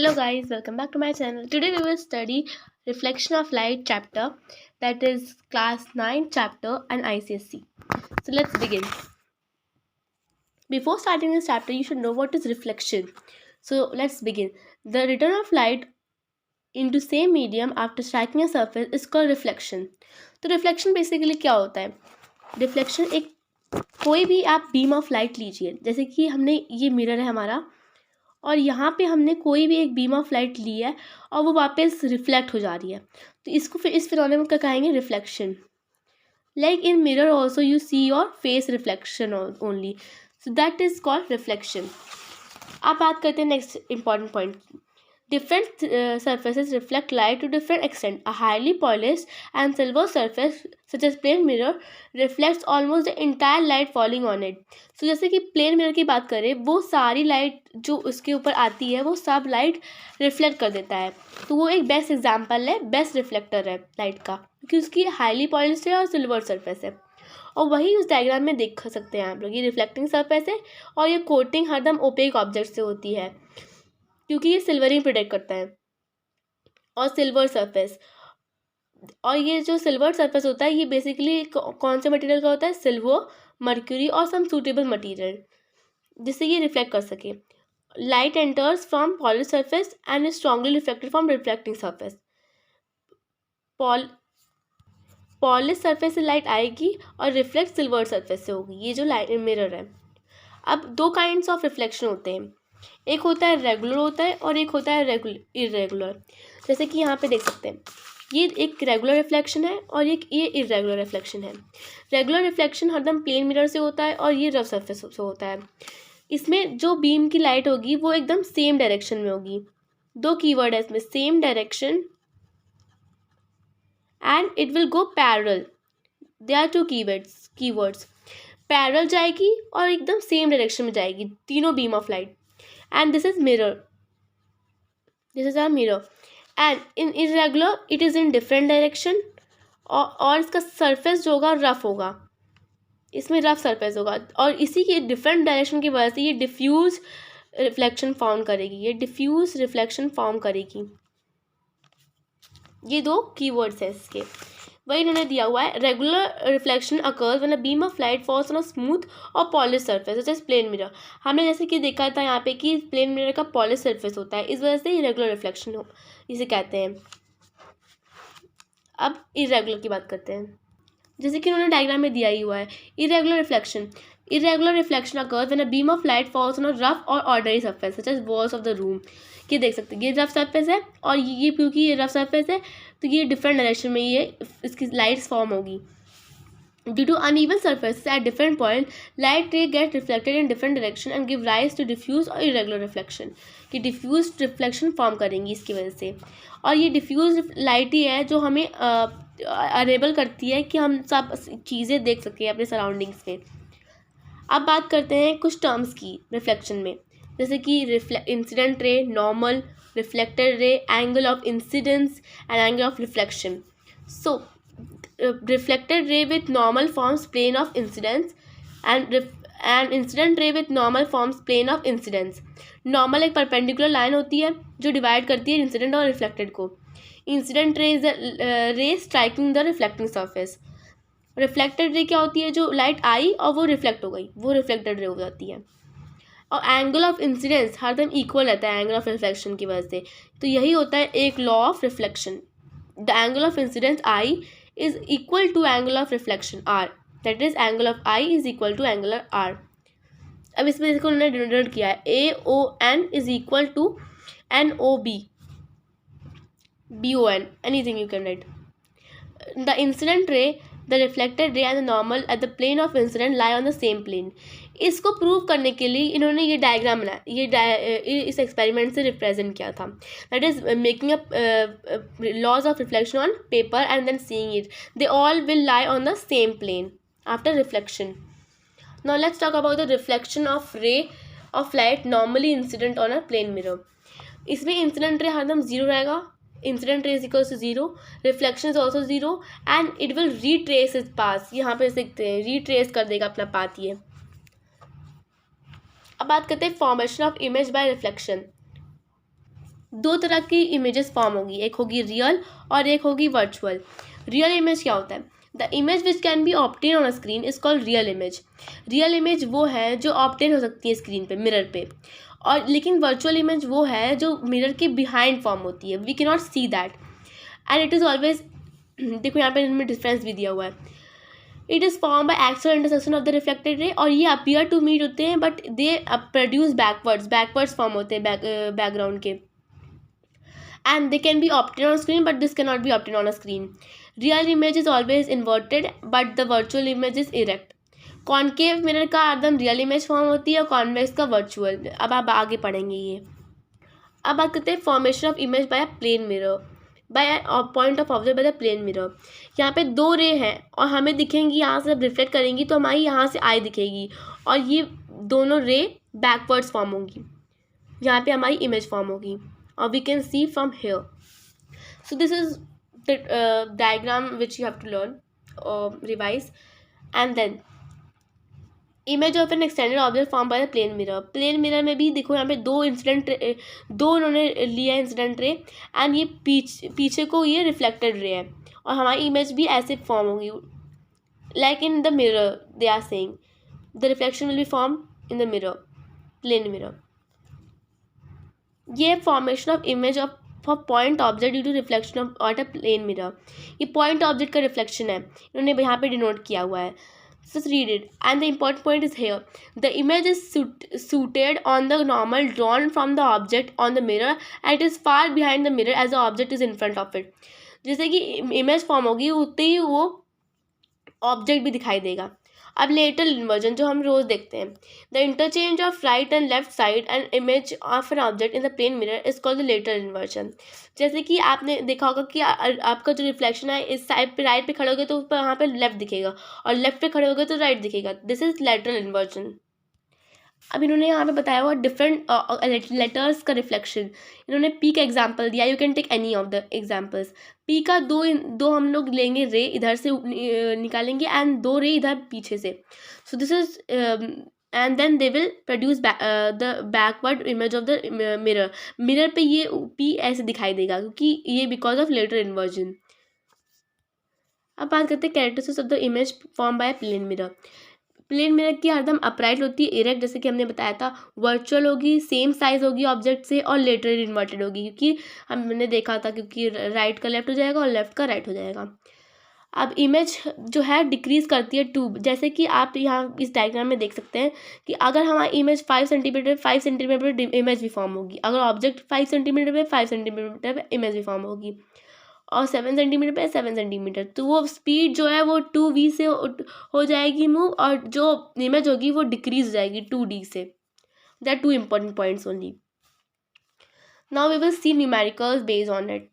Hello guys, welcome back to my channel. Today we will study reflection of light chapter, that is class 9 chapter and ICSE. So let's begin. Before starting this chapter you should know what is reflection. So let's begin. The return of light into same medium after striking a surface is called reflection. तो reflection basically क्या होता है? Reflection एक कोई भी आप beam of light लीजिए, जैसे कि हमने ये मिरर है हमारा और यहाँ पे हमने कोई भी एक बीम ऑफ लाइट ली है और वो वापस रिफ्लेक्ट हो जा रही है, तो इसको फिर इस फिनोमेनन को कहेंगे reflection. Like in mirror also you see your face reflection only, so that is called reflection. अब बात करते हैं next important point. Different surfaces reflect light to different extent. A highly polished and silver surface, such as plane mirror, reflects almost the entire light falling on it. So जैसे कि plane mirror की बात करें, वो सारी light जो उसके ऊपर आती है वो सब लाइट रिफ्लेक्ट कर देता है. तो वो एक बेस्ट एग्जाम्पल है, बेस्ट रिफ्लेक्टर है लाइट का, क्योंकि उसकी हाईली पॉलिश्ड है और सिल्वर सरफेस है. और वही उस डायग्राम में देख सकते हैं आप लोग. ये रिफ्लेक्टिंग सरफेस है और ये कोटिंग हरदम ओपेक ऑब्जेक्ट से होती है क्योंकि ये सिल्वरिंग प्रोटेक्ट करता है. और सिल्वर सरफेस, और ये जो सिल्वर सरफेस होता है ये बेसिकली कौन से मटेरियल का होता है? सिल्वर, मर्क्यूरी और सम सूटेबल मटेरियल, जिससे ये रिफ्लेक्ट कर सके. Light enters from polish surface and is strongly reflected from reflecting surface. Polish surface से लाइट आएगी और रिफ्लेक्ट सिल्वर सरफेस से होगी. ये जो लाइट मिरर है. अब दो काइंड्स ऑफ रिफ्लेक्शन होते हैं, एक होता है रेगुलर होता है और एक होता है इरेगुलर. जैसे कि यहाँ पे देख सकते हैं, ये एक रेगुलर रिफ्लेक्शन है और एक ये इरेगुलर रिफ्लेक्शन है. रेगुलर रिफ्लेक्शन हरदम प्लेन मिरर से होता है और ये रफ सरफेस से होता है. इसमें जो बीम की लाइट होगी वो एकदम सेम डायरेक्शन में होगी. दो कीवर्ड है इसमें, same direction and it will go parallel. They are two keywords. Parallel जाएगी और एकदम सेम डायरेक्शन में जाएगी तीनों beam of light. And this is mirror. This is our mirror. And in irregular it is in different direction. और इसका surface जो होगा रफ होगा, इसमें रफ सरफेस होगा और इसी के डिफरेंट डायरेक्शन की वजह से ये डिफ्यूज रिफ्लेक्शन फॉर्म करेगी. ये डिफ्यूज रिफ्लेक्शन फॉर्म करेगी. ये दो कीवर्ड्स हैं इसके. वही इन्होंने दिया हुआ है. Regular reflection occurs when a beam of light falls on a smooth और polish surface such as plane mirror. हमने जैसे कि देखा था यहाँ पे कि प्लेन मिरर का पॉलिश सरफेस होता है, इस वजह से इरेगुलर रिफ्लेक्शन हो इसे कहते हैं. अब इरेगुलर की बात करते हैं, जैसे कि उन्होंने डायग्राम में दिया ही हुआ है. Irregular reflection occurs when a beam of light falls on a rough और ordinary surface such as walls of the room. ये देख सकते हैं, ये रफ सरफेस है और ये क्योंकि ये रफ सरफेस है तो ये डिफरेंट डायरेक्शन में ये इसकी लाइट्स फॉर्म होगी. Due to uneven surfaces at different point, light ray get reflected in different direction and give rise to diffuse और इरेगुलर रिफ्लेक्शन. कि डिफ्यूज रिफ्लेक्शन फॉर्म करेंगी इसकी वजह से. और ये डिफ्यूज लाइट ही है जो हमें अनेबल करती है कि हम सब चीज़ें देख सकें अपने सराउंडिंग्स में. अब बात करते हैं कुछ टर्म्स की रिफ्लेक्शन में, जैसे कि incident ray, normal, reflected ray, angle of incidence and angle of reflection. So reflected ray with normal forms plane of incidence and incident ray with normal forms plane of incidence. Normal एक perpendicular line होती है जो divide करती है incident और reflected को. Incident ray is the रे striking the reflecting surface. Reflected ray क्या होती है? जो लाइट आई और वो रिफ्लेक्ट हो गई, वो रिफ्लेक्टेड रे हो जाती है. और एंगल ऑफ इंसिडेंस हरदम इक्वल रहता है एंगल ऑफ रिफ्लेक्शन की वजह से. तो यही होता है एक law of reflection. The angle of incidence i is equal to angle of reflection r, that is angle of i is equal to angle r. अब इसमें इसको उन्होंने डिनोट किया है, A O N is equal to N O B, B O N, anything you can write. The incident ray, the reflected ray and the normal at the plane of incident lie on the same plane. इसको prove करने के लिए इन्होंने ये diagram बनाया, ये इस experiment से रिप्रेजेंट किया था. That is making up laws of reflection on paper and then seeing it. They all will lie on the same plane after reflection. Now let's talk about the reflection of ray of light normally incident on a plane mirror. इसमें incident ray हरदम zero रहेगा. Incident ray is equal to zero, reflection is also zero and it will retrace its path. यहाँ पे देखते हैं retrace कर देगा अपना पाथ ये. अब बात करते हैं formation of image bye reflection. दो तरह की इमेजेस फॉर्म होगी, एक होगी रियल और एक होगी वर्चुअल। रियल इमेज क्या होता है? The image which can be obtain on a screen is called real image. Real image वो है जो ऑब्टेन हो सकती है स्क्रीन पे, मिरर पे, और लेकिन वर्चुअल इमेज वो है जो मिरर के बिहाइंड फॉर्म होती है, we can not see that and it is always देखो यहाँ पे इनमें डिफरेंस भी दिया हुआ है। It is form by actual intersection of the reflected ray, और ये अपीयर टू मीट होते हैं but they produce backwards form होते हैं बैकग्राउंड के, and they can be obtained on screen but this cannot be obtained on a screen. Real image is always inverted but the virtual image is erect. Concave mirror का एकदम real image form होती है और convex का virtual. अब आप आगे पढ़ेंगे ये। अब बात करते हैं formation of image by a plane mirror, by point of observe by the plane mirror. यहाँ पे दो रे हैं और हमें दिखेंगी, यहाँ से जब रिफ्लेक्ट करेंगी तो हमारी यहाँ से आई दिखेगी और ये दोनों रे बैकवर्ड्स फॉर्म होंगी, यहाँ पे हमारी इमेज फॉर्म होगी or we can see from here. So this is the diagram which you have to learn or revise. And then image of an extended object formed by the plane mirror. Plane mirror में भी देखो यहाँ पे दो उन्होंने लिया incident ray and ये पीछे को ये रिफ्लेक्टेड रे है और हमारी इमेज भी ऐसे फॉर्म होगी like in the mirror. They are saying the reflection will be form in the mirror, plane mirror. ये formation of image of for point object due to reflection of at a plane mirror, ये point object का reflection है, इन्होंने यहाँ पे denote किया हुआ है। Just read it and the important point is here. The image is suited on the normal drawn from the object on the mirror and it is far behind the mirror as the object is in front of it. जैसे कि image form होगी उतने ही वो object भी दिखाई देगा। अब lateral inversion जो हम रोज देखते हैं, the interchange of right and left side and image of an object in the plane mirror is called the lateral inversion. जैसे कि आपने देखा होगा कि आपका जो रिफ्लेक्शन है इस साइड पे राइट पे खड़े होगे तो उस पर वहाँ पे लेफ्ट दिखेगा और लेफ्ट पे खड़े होगे तो राइट दिखेगा। This is lateral inversion. अब इन्होंने यहाँ पे बताया हुआ डिफरेंट लेटर्स का रिफ्लेक्शन। इन्होंने पी का एग्जांपल दिया, you can take any of the examples. P का दो हम लोग लेंगे रे, इधर से निकालेंगे एंड दो रे इधर पीछे से। So this is and then they will produce the backward image of the mirror. Mirror पे ये पी ऐसे दिखाई देगा क्योंकि ये बिकॉज ऑफ लेटर इन्वर्जन। अब बात करते हैं characteristics of the image form by plane mirror. Plane mirror की हरदम अपराइट होती है, इरेक्ट जैसे कि हमने बताया था, वर्चुअल होगी, सेम साइज होगी ऑब्जेक्ट से और लेटरली इन्वर्टेड होगी क्योंकि हमने देखा था क्योंकि राइट का लेफ्ट हो जाएगा और लेफ्ट का राइट हो जाएगा। अब इमेज जो है डिक्रीज करती है टू, जैसे कि आप यहाँ इस डायग्राम में देख सकते हैं कि अगर हमारी इमेज 5 सेंटीमीटर इमेज भी फॉर्म होगी, अगर ऑब्जेक्ट 5 सेंटीमीटर पे 5 सेंटीमीटर इमेज भी फॉर्म होगी और 7 सेंटीमीटर पे 7 सेंटीमीटर, तो वो स्पीड जो है वो 2v से हो जाएगी मूव और जो इमेज होगी वो डिक्रीज हो जाएगी 2d से। There are two important points only. Now we will see numericals based on it.